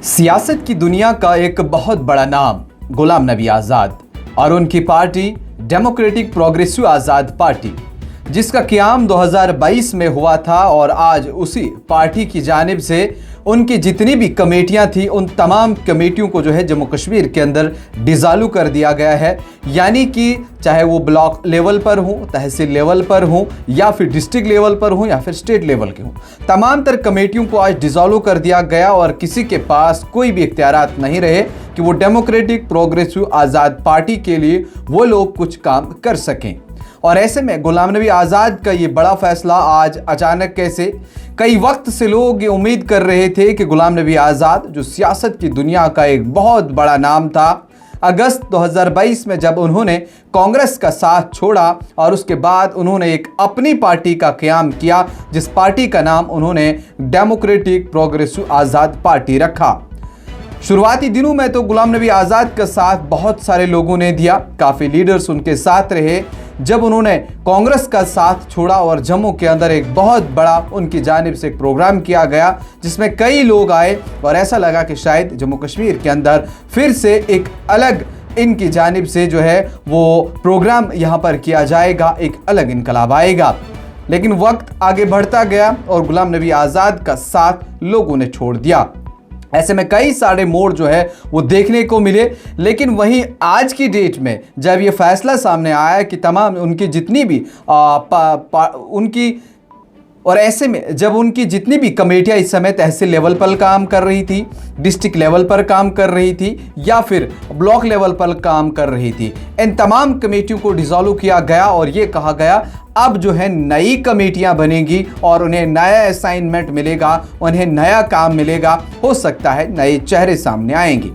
सियासत की दुनिया का एक बहुत बड़ा नाम गुलाम नबी आज़ाद और उनकी पार्टी डेमोक्रेटिक प्रोग्रेसिव आज़ाद पार्टी, जिसका क़याम 2022 में हुआ था। और आज उसी पार्टी की जानिब से उनकी जितनी भी कमेटियां थी, उन तमाम कमेटियों को जो है जम्मू कश्मीर के अंदर डिज़ालू कर दिया गया है। यानी कि चाहे वो ब्लॉक लेवल पर हो, तहसील लेवल पर हो, या फिर डिस्ट्रिक्ट लेवल पर हो, या फिर स्टेट लेवल के हो, तमाम तर कमेटियों को आज डिज़ालू कर दिया गया और किसी के पास कोई भी इख्तियारात नहीं रहे कि वो डेमोक्रेटिक प्रोग्रेसिव आज़ाद पार्टी के लिए वो लोग कुछ काम कर सकें। और ऐसे में गुलाम नबी आज़ाद का ये बड़ा फैसला आज अचानक कैसे, कई वक्त से लोग ये उम्मीद कर रहे थे कि गुलाम नबी आज़ाद, जो सियासत की दुनिया का एक बहुत बड़ा नाम था, अगस्त 2022 में जब उन्होंने कांग्रेस का साथ छोड़ा और उसके बाद उन्होंने एक अपनी पार्टी का क़याम किया, जिस पार्टी का नाम उन्होंने डेमोक्रेटिक प्रोग्रेसिव आज़ाद पार्टी रखा। शुरुआती दिनों में तो गुलाम नबी आज़ाद का साथ बहुत सारे लोगों ने दिया, काफ़ी लीडर्स उनके साथ रहे। जब उन्होंने कांग्रेस का साथ छोड़ा और जम्मू के अंदर एक बहुत बड़ा उनकी जानिब से एक प्रोग्राम किया गया, जिसमें कई लोग आए और ऐसा लगा कि शायद जम्मू कश्मीर के अंदर फिर से एक अलग इनकी जानिब से जो है वो प्रोग्राम यहाँ पर किया जाएगा, एक अलग इनकलाब आएगा। लेकिन वक्त आगे बढ़ता गया और गुलाम नबी आज़ाद का साथ लोगों ने छोड़ दिया। ऐसे में कई सारे मोड़ जो है वो देखने को मिले। लेकिन वहीं आज की डेट में जब ये फैसला सामने आया कि तमाम उनकी जितनी भी और ऐसे में जब उनकी जितनी भी कमेटियां इस समय तहसील लेवल पर काम कर रही थी, डिस्ट्रिक्ट लेवल पर काम कर रही थी, या फिर ब्लॉक लेवल पर काम कर रही थी, इन तमाम कमेटियों को डिसॉल्व किया गया और ये कहा गया अब जो है नई कमेटियां बनेंगी और उन्हें नया असाइनमेंट मिलेगा, उन्हें नया काम मिलेगा, हो सकता है नए चेहरे सामने आएंगे।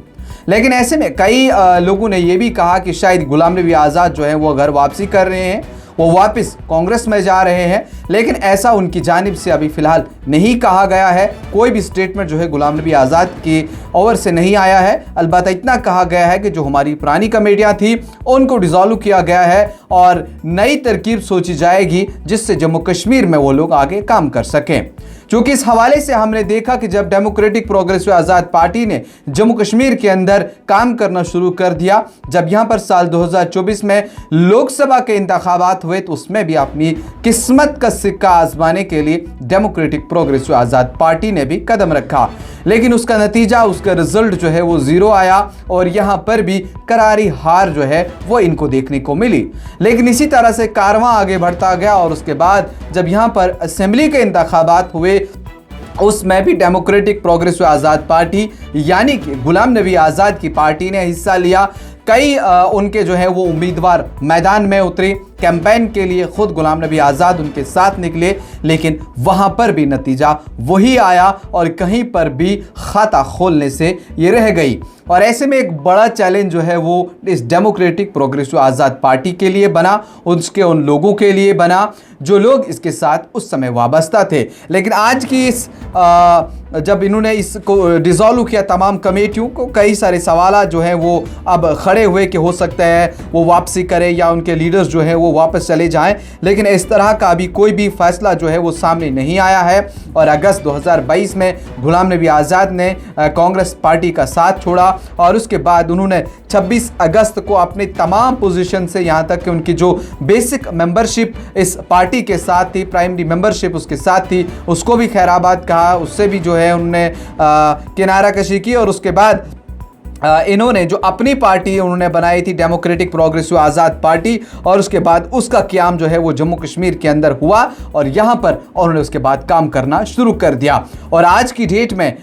लेकिन ऐसे में कई लोगों ने यह भी कहा कि शायद गुलाम नबी आज़ाद जो है वो घर वापसी कर रहे हैं, वो वापस कांग्रेस में जा रहे हैं। लेकिन ऐसा उनकी जानिब से अभी फ़िलहाल नहीं कहा गया है, कोई भी स्टेटमेंट जो है गुलाम नबी आज़ाद की ओर से नहीं आया है। अलबत्ता इतना कहा गया है कि जो हमारी पुरानी कमेटियां थी उनको डिसॉल्व किया गया है और नई तरकीब सोची जाएगी जिससे जम्मू कश्मीर में वो लोग आगे काम कर सकें। क्योंकि इस हवाले से हमने देखा कि जब डेमोक्रेटिक प्रोग्रेसिव आज़ाद पार्टी ने जम्मू कश्मीर के अंदर काम करना शुरू कर दिया, जब यहाँ पर साल 2024 में लोकसभा के इंतखाबात हुए, तो उसमें भी अपनी किस्मत का सिक्का आजमाने के लिए डेमोक्रेटिक प्रोग्रेसिव आज़ाद पार्टी ने भी कदम रखा। लेकिन उसका नतीजा, उसका रिजल्ट जो है वो ज़ीरो आया और यहाँ पर भी करारी हार जो है वो इनको देखने को मिली। लेकिन इसी तरह से कारवां आगे बढ़ता गया और उसके बाद जब यहाँ पर असेंबली के इंतखाबात हुए, उसमें भी डेमोक्रेटिक प्रोग्रेसिव आज़ाद पार्टी यानी कि गुलाम नबी आज़ाद की पार्टी ने हिस्सा लिया। कई उनके जो है वो उम्मीदवार मैदान में उतरे कैंपेन के लिए, खुद गुलाम नबी आज़ाद उनके साथ निकले, लेकिन वहाँ पर भी नतीजा वही आया और कहीं पर भी खाता खोलने से ये रह गई। और ऐसे में एक बड़ा चैलेंज जो है वो इस डेमोक्रेटिक प्रोग्रेसिव आज़ाद पार्टी के लिए बना, उसके उन लोगों के लिए बना जो लोग इसके साथ उस समय वाबस्ता थे। लेकिन आज की इस जब इन्होंने इसको डिसॉल्व किया तमाम कमेटियों को, कई सारे सवाल जो हैं वो अब खड़े हुए कि हो सकता है वो वापसी करें या उनके लीडर्स जो हैं वो वापस चले जाएं। लेकिन इस तरह का अभी कोई भी फैसला जो है वो सामने नहीं आया है। और अगस्त 2022 में गुलाम नबी आज़ाद ने कांग्रेस पार्टी का साथ छोड़ा और उसके बाद उन्होंने 26 अगस्त को अपनी तमाम पोजीशन से, यहाँ तक कि उनकी जो बेसिक मेंबरशिप इस पार्टी के साथ थी, प्राइमरी मेंबरशिप उसके साथ थी, उसको भी खैराबाद कहा, उससे भी जो है उन्होंने किनारा कशी की। और उसके बाद इन्होंने जो अपनी पार्टी उन्होंने बनाई थी डेमोक्रेटिक प्रोग्रेसिव आज़ाद पार्टी, और उसके बाद उसका क़याम जो है वो जम्मू कश्मीर के अंदर हुआ और यहाँ पर उन्होंने उसके बाद काम करना शुरू कर दिया। और आज की डेट में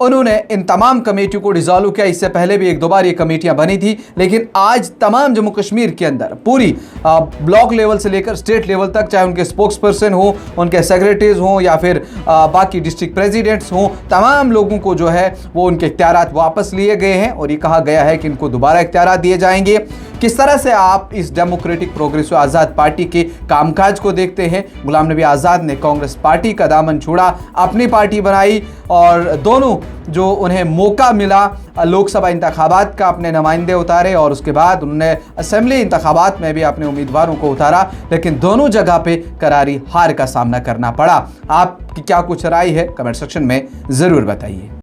उन्होंने इन तमाम कमेटियों को डिसॉल्व किया। इससे पहले भी एक दो बार ये कमेटियाँ बनी थी, लेकिन आज तमाम जम्मू कश्मीर के अंदर पूरी ब्लॉक लेवल से लेकर स्टेट लेवल तक, चाहे उनके स्पोक्स पर्सन हो, उनके सेक्रेटरीज हों या फिर बाकी डिस्ट्रिक्ट प्रेजिडेंट्स हों, तमाम लोगों को जो है वो उनके इख्तियारात वापस लिए गए हैं और ये कहा गया है कि इनको दोबारा इख्तियारात दिए जाएंगे। किस तरह से आप इस डेमोक्रेटिक प्रोग्रेसिव आज़ाद पार्टी के कामकाज को देखते हैं? गुलाम नबी आज़ाद ने कांग्रेस पार्टी का दामन छोड़ा, अपनी पार्टी बनाई और दोनों जो उन्हें मौका मिला लोकसभा इंतखाबात का, अपने नुमाइंदे उतारे और उसके बाद उन्होंने असेंबली इंतखाबात में भी अपने उम्मीदवारों को उतारा, लेकिन दोनों जगह पे करारी हार का सामना करना पड़ा। आपकी क्या कुछ राय है? कमेंट सेक्शन में ज़रूर बताइए।